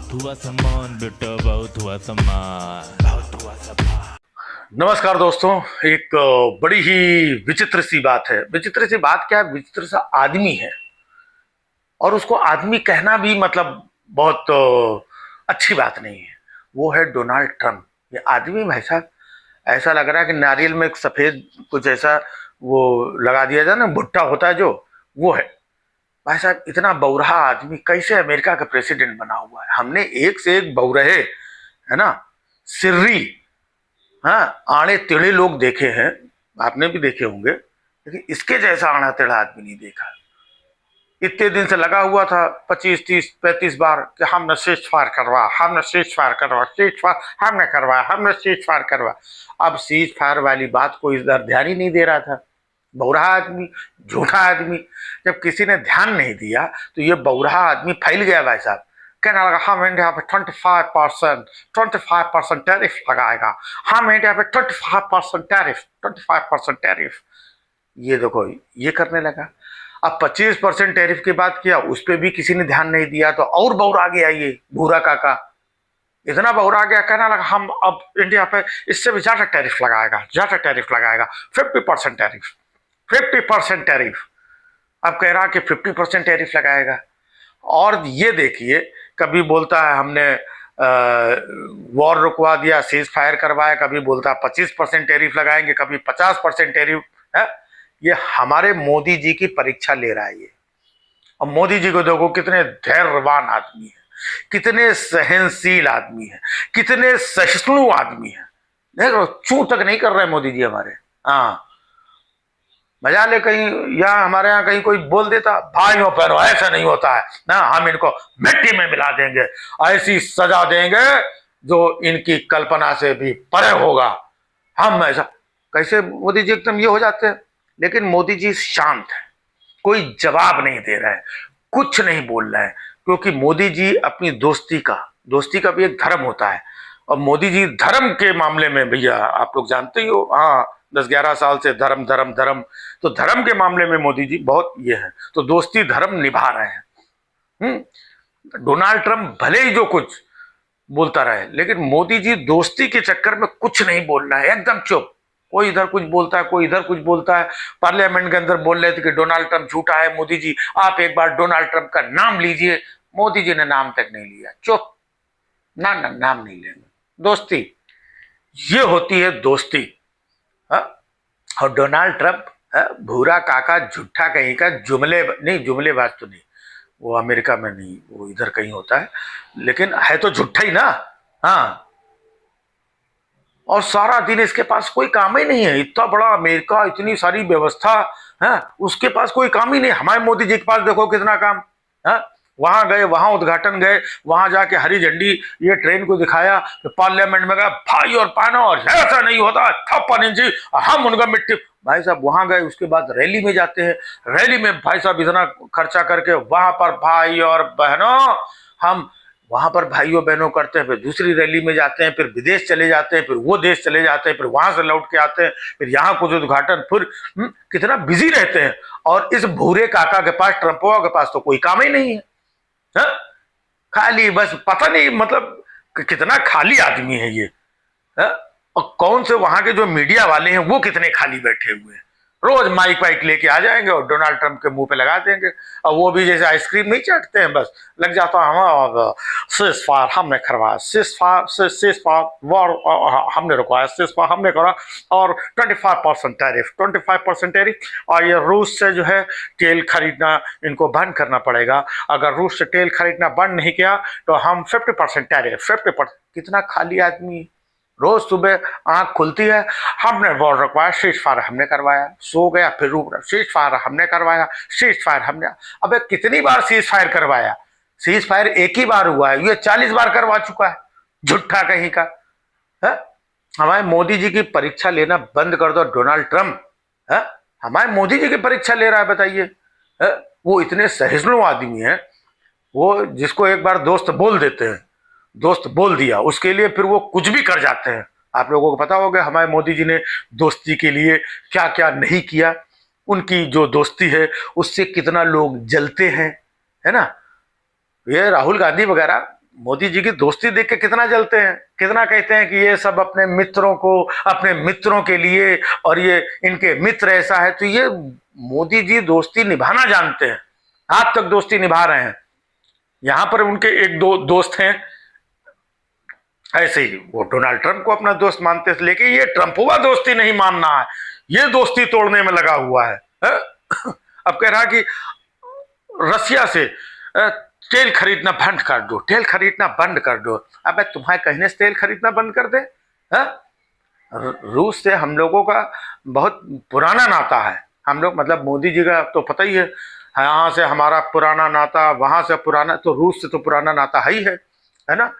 बहुत हुआ सम्मान बेटा, बहुत हुआ सम्मान, बहुत हुआ सम्मान। नमस्कार दोस्तों। एक बड़ी ही विचित्र सी बात है। विचित्र सी बात क्या है? विचित्र सा आदमी है और उसको आदमी कहना भी मतलब बहुत अच्छी बात नहीं है। वो है डोनाल्ड ट्रंप। ये आदमी भाई साहब ऐसा लग रहा है कि नारियल में एक सफेद कुछ ऐसा वो लगा दिया जाए ना, भुट्टा होता है जो, वो है। भाई साहब इतना बौरहा आदमी कैसे अमेरिका का प्रेसिडेंट बना हुआ है? हमने एक से एक बौरहे, है ना, सिर्री, हाँ, आड़े टेढ़े लोग देखे हैं, आपने भी देखे होंगे, लेकिन इसके जैसा आड़ा टेढ़ा आदमी नहीं देखा। इतने दिन से लगा हुआ था 25 30 35 बार कि हमने सीज फायर करवा, हमने सीज फायर करवा, सीज फायर हमने करवाया, हमने सीज फायर करवा। अब सीज फायर वाली बात को इधर ध्यान ही नहीं दे रहा था। बौरहा आदमी, झूठा आदमी। जब किसी ने ध्यान नहीं दिया तो ये बौरहा आदमी फैल गया भाई साहब। कहने लगा हम इंडिया पे 25% टैरिफ लगाएगा, हम इंडिया पे 25% टैरिफ। ये देखो, ये करने लगा। अब 25% टैरिफ की बात किया, उस पर भी किसी ने ध्यान नहीं दिया तो और बौरा गया ये भूरा काका। इतना बौरा गया, कहने लगा हम अब इंडिया पे इससे भी ज्यादा टैरिफ लगाएगा, ज्यादा टैरिफ लगाएगा, 50% टैरिफ, 50% टैरिफ। अब कह रहा कि 50% टैरिफ लगाएगा। और ये देखिए, कभी बोलता है हमने वॉर रुकवा दिया, सीज फायर करवाया, कभी बोलता है 25% टैरिफ लगाएंगे, कभी 50% टैरिफ है। ये हमारे मोदी जी की परीक्षा ले रहा है ये। और मोदी जी को देखो कितने धैर्यवान आदमी है, कितने सहनशील आदमी है, कितने सहिष्णु आदमी है। देखो चू तक नहीं कर रहे मोदी जी हमारे। हाँ, मजा ले कहीं यहाँ हमारे यहाँ कहीं कोई बोल देता, भाइयों बहनों ऐसा नहीं होता है ना, हम इनको मिट्टी में मिला देंगे, ऐसी सजा देंगे जो इनकी कल्पना से भी परे होगा, हम ऐसा। कैसे मोदी जी एकदम ये हो जाते हैं। लेकिन मोदी जी शांत है, कोई जवाब नहीं दे रहा है, कुछ नहीं बोल रहा है, क्योंकि मोदी जी अपनी दोस्ती का भी एक धर्म होता है। और मोदी जी धर्म के मामले में भैया आप लोग जानते ही हो, हाँ, 10-11 साल से धर्म धर्म धर्म, तो धर्म के मामले में मोदी जी बहुत ये है, तो दोस्ती धर्म निभा रहे हैं। डोनाल्ड ट्रंप भले ही जो कुछ बोलता रहे, लेकिन मोदी जी दोस्ती के चक्कर में कुछ नहीं बोल रहा है, एकदम चुप। कोई इधर कुछ बोलता है, कोई इधर कुछ बोलता है। पार्लियामेंट के अंदर बोल रहे थे कि डोनाल्ड ट्रंप झूठा है, मोदी जी आप एक बार डोनाल्ड ट्रंप का नाम लीजिए। मोदी जी ने नाम तक नहीं लिया, चुप, ना ना नाम नहीं लेंगे। दोस्ती, ये होती है दोस्ती। हा? और डोनाल्ड ट्रंप भूरा काका, झूठा कहीं का, जुमलेबाज तो नहीं, वो अमेरिका में नहीं, वो इधर कहीं होता है, लेकिन है तो झूठा ही ना। हाँ, और सारा दिन इसके पास कोई काम ही नहीं है। इतना बड़ा अमेरिका, इतनी सारी व्यवस्था है, उसके पास कोई काम ही नहीं। हमारे मोदी जी के पास देखो कितना काम है। वहां गए, वहां उद्घाटन गए, वहां जाके हरी झंडी ये ट्रेन को दिखाया, तो पार्लियामेंट में गया, भाई और बहनों और ऐसा नहीं होता, थप्पन इंची हम उनका मिट्टी। भाई साहब वहां गए, उसके बाद रैली में जाते हैं, रैली में भाई साहब इतना खर्चा करके वहां पर भाई और बहनों, हम वहां पर भाइयों बहनों करते हैं, फिर दूसरी रैली में जाते हैं, फिर विदेश चले जाते हैं, फिर वो देश चले जाते हैं, फिर वहां से लौट के आते हैं, फिर यहाँ कुछ उद्घाटन, फिर कितना बिजी रहते हैं। और इस भूरे काका के पास, ट्रंपोआ के पास तो कोई काम ही नहीं है, हा? खाली बस पता नहीं मतलब कितना खाली आदमी है ये। हा? और कौन से वहां के जो मीडिया वाले हैं वो कितने खाली बैठे हुए हैं, रोज माइक वाइक लेके आ जाएंगे और डोनाल्ड ट्रंप के मुंह पे लगा देंगे। और वो भी जैसे आइसक्रीम नहीं चाटते हैं, बस लग जाता है सीज फायर हमने करवाया, सीज फायर वॉर हमने रुकवाया, सीज फायर हमने करा, और 25% टैरिफ। और ये रूस से जो है तेल खरीदना इनको बंद करना पड़ेगा। अगर रूस से तेल खरीदना बंद नहीं किया तो हम 50% टैरिफ, 50%। कितना खाली आदमी, रोज सुबह आंख खुलती है, हमने वॉर रखवाया, सीज फायर हमने करवाया, सो गया फिर रूप रहा, सीज फायर हमने करवाया, सीज फायर हमने। अबे कितनी बार सीज फायर करवाया? सीज फायर एक ही बार हुआ है, ये 40 बार करवा चुका है, झूठा कहीं का है। हमारे मोदी जी की परीक्षा लेना बंद कर दो डोनाल्ड ट्रंप। है हमारे मोदी जी की परीक्षा ले रहा है, बताइए। वो इतने सहिष्णु आदमी है, वो जिसको एक बार दोस्त बोल देते हैं, दोस्त बोल दिया, उसके लिए फिर वो कुछ भी कर जाते हैं। आप लोगों को पता होगा हमारे मोदी जी ने दोस्ती के लिए क्या क्या नहीं किया। उनकी जो दोस्ती है उससे कितना लोग जलते हैं, है ना। ये राहुल गांधी वगैरह मोदी जी की दोस्ती देख के कितना जलते हैं, कितना कहते हैं कि ये सब अपने मित्रों को, अपने मित्रों के लिए, और ये इनके मित्र ऐसा है। तो ये मोदी जी दोस्ती निभाना जानते हैं, आज तक दोस्ती निभा रहे हैं। यहां पर उनके एक दो दोस्त हैं ऐसे ही, वो डोनाल्ड ट्रंप को अपना दोस्त मानते थे, लेकिन ये ट्रंपवा दोस्ती नहीं मानना है, ये दोस्ती तोड़ने में लगा हुआ है। अब कह रहा कि रसिया से तेल खरीदना बंद कर दो, तेल खरीदना बंद कर दो। अबे तुम्हारे कहने से तेल खरीदना बंद कर दे? रूस से हम लोगों का बहुत पुराना नाता है। हम लोग मतलब मोदी जी का तो पता ही है, यहाँ से हमारा पुराना नाता, वहां से पुराना, तो रूस से तो पुराना नाता है ना।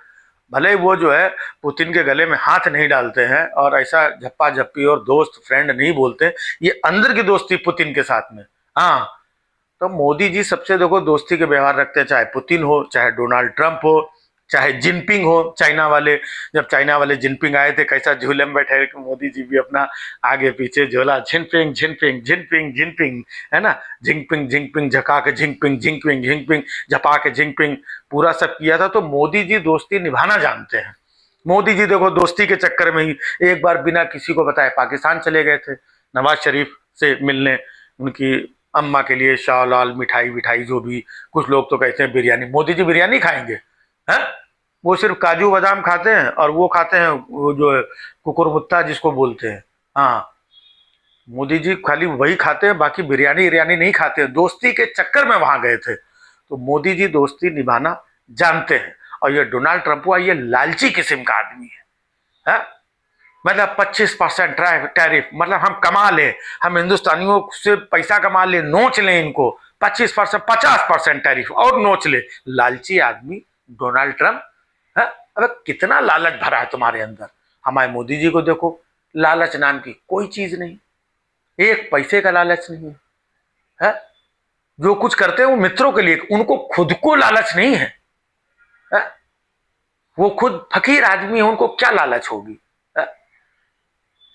भले वो जो है पुतिन के गले में हाथ नहीं डालते हैं और ऐसा झप्पा झप्पी और दोस्त फ्रेंड नहीं बोलते, ये अंदर की दोस्ती पुतिन के साथ में। हाँ, तो मोदी जी सबसे देखो दोस्ती के व्यवहार रखते हैं, चाहे पुतिन हो, चाहे डोनाल्ड ट्रंप हो, चाहे जिनपिंग हो, चाइना वाले। जब चाइना वाले जिनपिंग आए थे, कैसा झूले में बैठे कि मोदी जी भी अपना आगे पीछे झोला, झिनपिंग झिनपिंग झिनपिंग झिनपिंग, है ना, झिंगपिंग झिंगपिंग, झका के झिंगपिंग झिंगपिंग झिंगपिंग, झपा के झिंगपिंग, पूरा सब किया था। तो मोदी जी दोस्ती निभाना जानते हैं। मोदी जी देखो दोस्ती के चक्कर में ही एक बार बिना किसी को बताए पाकिस्तान चले गए थे नवाज शरीफ से मिलने, उनकी अम्मा के लिए शाल लाल मिठाई विठाई जो भी। कुछ लोग तो कहते हैं बिरयानी, मोदी जी बिरयानी खाएंगे? हैं, वो सिर्फ काजू बादाम खाते हैं, और वो खाते हैं वो जो कुकुरमुत्ता जिसको बोलते हैं। हाँ, मोदी जी खाली वही खाते हैं, बाकी बिरयानी बिरयानी नहीं खाते हैं। दोस्ती के चक्कर में वहां गए थे। तो मोदी जी दोस्ती निभाना जानते हैं। और ये डोनाल्ड ट्रंप हुआ, ये लालची किस्म का आदमी है। मतलब 25% टैरिफ, मतलब हम कमा लें, हम हिंदुस्तानियों से पैसा कमा लें, नोच लें इनको, 25% 50% टैरिफ और नोच ले। लालची आदमी डोनाल्ड ट्रंप है। अब कितना लालच भरा है तुम्हारे अंदर। हमारे मोदी जी को देखो, लालच नाम की कोई चीज नहीं, एक पैसे का लालच नहीं है। जो कुछ करते हैं वो मित्रों के लिए, उनको खुद को लालच नहीं है। वो खुद फकीर आदमी है, उनको क्या लालच होगी।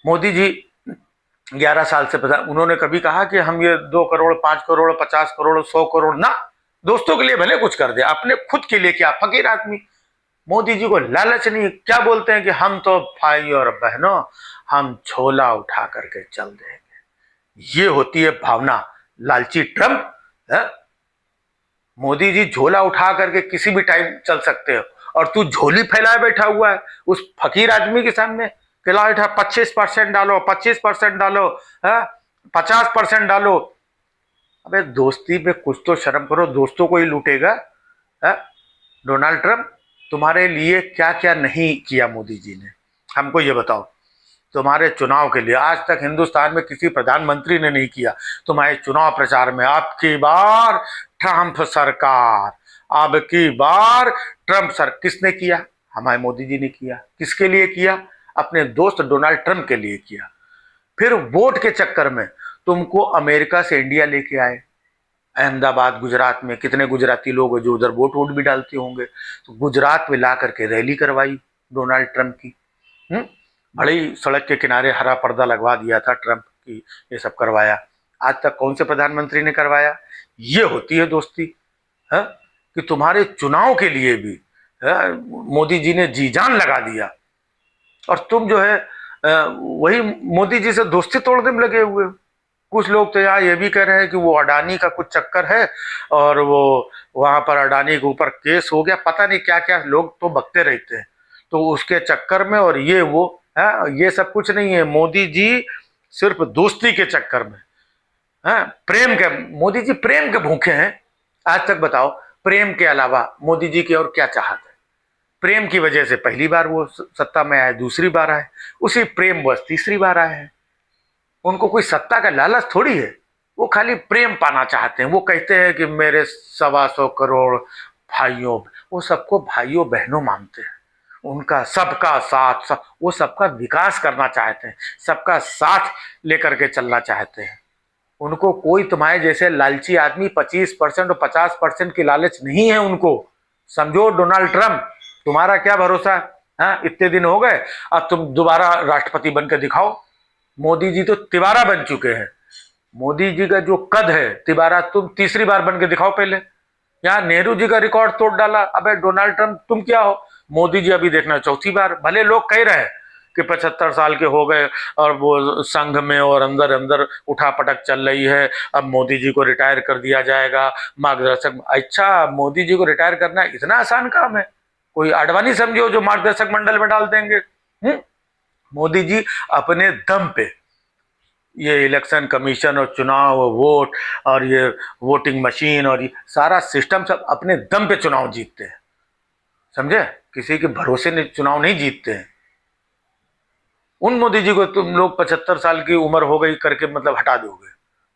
मोदी जी 11 साल से पता, उन्होंने कभी कहा कि हम ये 2 करोड़ 5 करोड़ 50 करोड़ 100 करोड़ ना, दोस्तों के लिए भले कुछ कर दे, अपने खुद के लिए क्या। फकीर आदमी। मोदी जी को लालच नहीं। क्या बोलते हैं कि हम तो भाई और बहनों, हम झोला उठा करके चल देंगे। ये होती है भावना लालची ट्रंप है। मोदी जी झोला उठा करके किसी भी टाइम चल सकते हो, और तू झोली फैलाए बैठा हुआ है उस फकीर आदमी के सामने। 25% डालो, 25% डालो, 50% डालो। अबे दोस्ती में कुछ तो शर्म करो, दोस्तों को ही लूटेगा। डोनाल्ड ट्रंप, तुम्हारे लिए क्या क्या नहीं किया मोदी जी ने, हमको ये बताओ। तुम्हारे चुनाव के लिए आज तक हिंदुस्तान में किसी प्रधानमंत्री ने नहीं किया। तुम्हारे चुनाव प्रचार में आपकी बार ट्रंप सरकार, अब की बार ट्रंप सर, किसने किया? हमारे मोदी जी ने किया। किसके लिए किया? अपने दोस्त डोनाल्ड ट्रंप के लिए किया। फिर वोट के चक्कर में तुमको अमेरिका से इंडिया लेके आए, अहमदाबाद गुजरात में कितने गुजराती लोग जो उधर वोट वोट भी डालते होंगे, तो गुजरात में ला करके रैली करवाई डोनाल्ड ट्रंप की। बड़ी सड़क के किनारे हरा पर्दा लगवा दिया था ट्रंप की, ये सब करवाया। आज तक कौन से प्रधानमंत्री ने करवाया? ये होती है दोस्ती है कि तुम्हारे चुनाव के लिए भी मोदी जी ने जी जान लगा दिया, और तुम जो है वही मोदी जी से दोस्ती तोड़ने में लगे हुए हो। कुछ लोग तो यहाँ ये भी कह रहे हैं कि वो अडानी का कुछ चक्कर है, और वो वहां पर अडानी के ऊपर केस हो गया, पता नहीं क्या क्या लोग तो बकते रहते हैं। तो उसके चक्कर में, और ये वो है, ये सब कुछ नहीं है। मोदी जी सिर्फ दोस्ती के चक्कर में है, प्रेम के, मोदी जी प्रेम के भूखे हैं। आज तक बताओ, प्रेम के अलावा मोदी जी की और क्या चाहत है? प्रेम की वजह से पहली बार वो सत्ता में आए, दूसरी बार आए, उसी प्रेम बस तीसरी बार आए हैं। उनको कोई सत्ता का लालच थोड़ी है, वो खाली प्रेम पाना चाहते हैं। वो कहते हैं कि मेरे 125 करोड़ भाइयों, वो सबको भाइयों बहनों मानते हैं। उनका सबका साथ, वो सबका विकास करना चाहते हैं, सबका साथ लेकर के चलना चाहते हैं। उनको कोई तुम्हारे जैसे लालची आदमी 25% और 50% की लालच नहीं है उनको। समझो डोनाल्ड ट्रंप, तुम्हारा क्या भरोसा है? इतने दिन हो गए, अब तुम दोबारा राष्ट्रपति बनकर दिखाओ। मोदी जी तो तिबारा बन चुके हैं। मोदी जी का जो कद है तिबारा, तुम तीसरी बार बन के दिखाओ पहले। यहाँ नेहरू जी का रिकॉर्ड तोड़ डाला। अबे डोनाल्ड ट्रंप तुम क्या हो? मोदी जी अभी देखना चौथी बार, भले लोग कह रहे हैं कि 75 साल के हो गए और वो संघ में और अंदर अंदर उठापटक चल रही है, अब मोदी जी को रिटायर कर दिया जाएगा मार्गदर्शक। अच्छा, मोदी जी को रिटायर करना इतना आसान काम है? कोई आडवाणी समझो जो मार्गदर्शक मंडल में डाल देंगे? मोदी जी अपने दम पे ये इलेक्शन कमीशन और चुनाव और वोट और ये वोटिंग मशीन और ये सारा सिस्टम सब अपने दम पे चुनाव जीतते हैं, समझे? किसी के भरोसे नहीं चुनाव नहीं जीतते हैं। उन मोदी जी को तुम लोग 75 साल की उम्र हो गई करके मतलब हटा दोगे?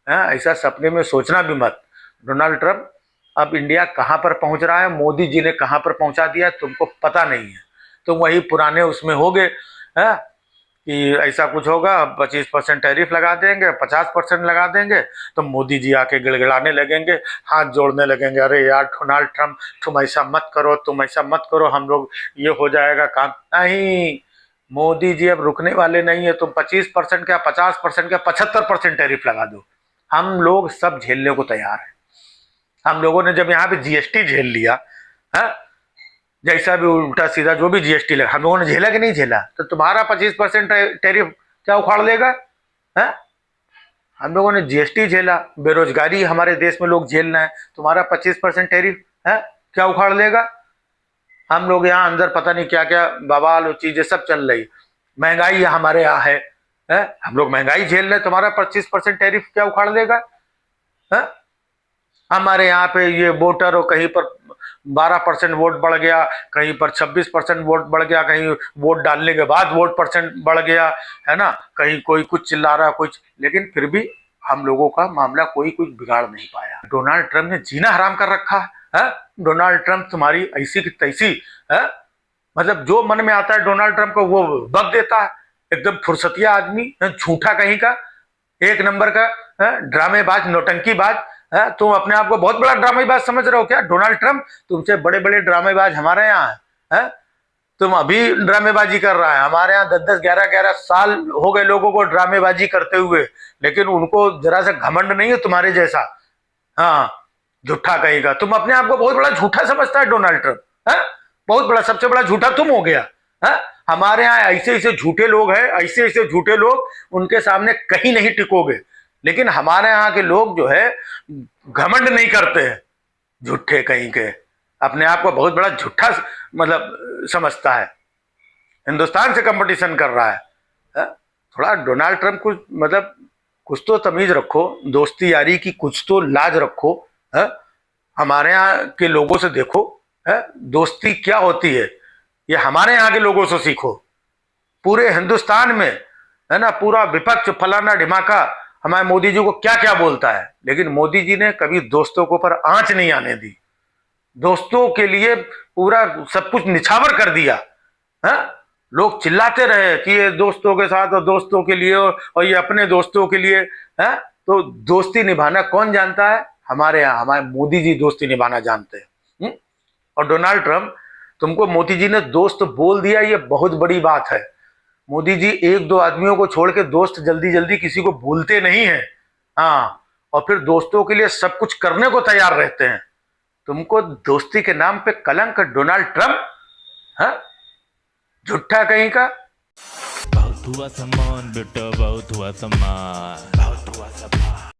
ऐसा सपने में सोचना भी मत। डोनाल्ड ट्रंप अब इंडिया कहाँ पर पहुंच रहा है, मोदी जी ने कहाँ पर पहुंचा दिया तुमको पता नहीं है। तुम वही पुराने उसमें हो गए कि ऐसा कुछ होगा, 25% टैरिफ लगा देंगे, 50% लगा देंगे, तो मोदी जी आके गिड़गिड़ाने लगेंगे, हाथ जोड़ने लगेंगे, अरे यार डोनाल्ड ट्रंप तुम ऐसा मत करो, तुम ऐसा मत करो, हम लोग ये हो जाएगा काम। नहीं, मोदी जी अब रुकने वाले नहीं है। तुम 25% क्या 50% क्या 75% टैरिफ लगा दो, हम लोग सब झेलने को तैयार है। हम लोगों ने जब यहाँ पे जीएसटी झेल लिया, जैसा भी उल्टा सीधा जो भी जीएसटी लगा, हम लोगों ने झेला कि नहीं झेला? तो तुम्हारा 25% टैरिफ क्या उखाड़ लेगा? हम लोगों ने जीएसटी झेला, बेरोजगारी हमारे देश में लोग झेलना है, तुम्हारा 25% टैरिफ क्या उखाड़ लेगा? हम लोग यहाँ अंदर पता नहीं क्या क्या बवाल चीजें सब चल रही, महंगाई हमारे यहाँ है, हम लोग महंगाई झेल रहे, तुम्हारा 25% टैरिफ क्या उखाड़ लेगा? हमारे यहाँ पे ये वोटर और कहीं पर 12% वोट बढ़ गया, कहीं पर 26% वोट बढ़ गया, कहीं वोट डालने के बाद वोट परसेंट बढ़ गया, है ना, कहीं कोई कुछ चिल्ला रहा कुछ, लेकिन फिर भी हम लोगों का मामला कोई कुछ बिगाड़ नहीं पाया। डोनाल्ड ट्रंप ने जीना हराम कर रखा है। डोनाल्ड ट्रंप तुम्हारी ऐसी की तैसी है, मतलब जो मन में आता है डोनाल्ड ट्रंप को वो बक देता है। एकदम फुर्सतिया आदमी, झूठा कहीं का, एक नंबर का ड्रामेबाज, नौटंकीबाज। तुम अपने आप को बहुत बड़ा ड्रामेबाज समझ रहे हो क्या? डोनाल्ड ट्रंप तुमसे बड़े बड़े ड्रामेबाज हमारे यहाँ है। तुम अभी ड्रामेबाजी कर रहा है, हमारे यहाँ 10-10, 11-11 साल हो गए लोगों को ड्रामेबाजी करते हुए, लेकिन उनको जरा सा घमंड नहीं है तुम्हारे जैसा। झूठा कहीं का, तुम अपने आप को बहुत बड़ा झूठा समझता है डोनाल्ड ट्रंप, बहुत बड़ा, सबसे बड़ा झूठा तुम हो गया। हमारे यहाँ ऐसे ऐसे झूठे लोग हैं, ऐसे ऐसे झूठे लोग, उनके सामने कहीं नहीं टिकोगे। लेकिन हमारे यहाँ के लोग जो है घमंड नहीं करते हैं, झूठे कहीं के, अपने आप को बहुत बड़ा झूठा मतलब समझता है, हिंदुस्तान से कंपटीशन कर रहा है। थोड़ा डोनाल्ड ट्रंप को मतलब कुछ तो तमीज रखो, दोस्ती यारी की कुछ तो लाज रखो। हमारे यहाँ के लोगों से देखो दोस्ती क्या होती है, ये हमारे यहाँ के लोगों से सीखो। पूरे हिंदुस्तान में है ना, पूरा विपक्ष फलाना ढिमाका हमारे मोदी जी को क्या क्या बोलता है, लेकिन मोदी जी ने कभी दोस्तों को पर आंच नहीं आने दी। दोस्तों के लिए पूरा सब कुछ निछावर कर दिया। लोग चिल्लाते रहे कि ये दोस्तों के साथ और दोस्तों के लिए और ये अपने दोस्तों के लिए तो दोस्ती निभाना कौन जानता है? हमारे यहाँ हमारे मोदी जी दोस्ती निभाना जानते हैं। और डोनाल्ड ट्रंप, तुमको मोदी जी ने दोस्त बोल दिया, ये बहुत बड़ी बात है। मोदी जी 1-2 आदमियों को छोड़ के दोस्त जल्दी जल्दी किसी को भूलते नहीं है। और फिर दोस्तों के लिए सब कुछ करने को तैयार रहते हैं। तुमको दोस्ती के नाम पे कलंक डोनाल्ड ट्रंप, झूठा कहीं का। बहुत हुआ सम्मान बेटा, बहुत हुआ सम्मान, बहुत हुआ सम्मान।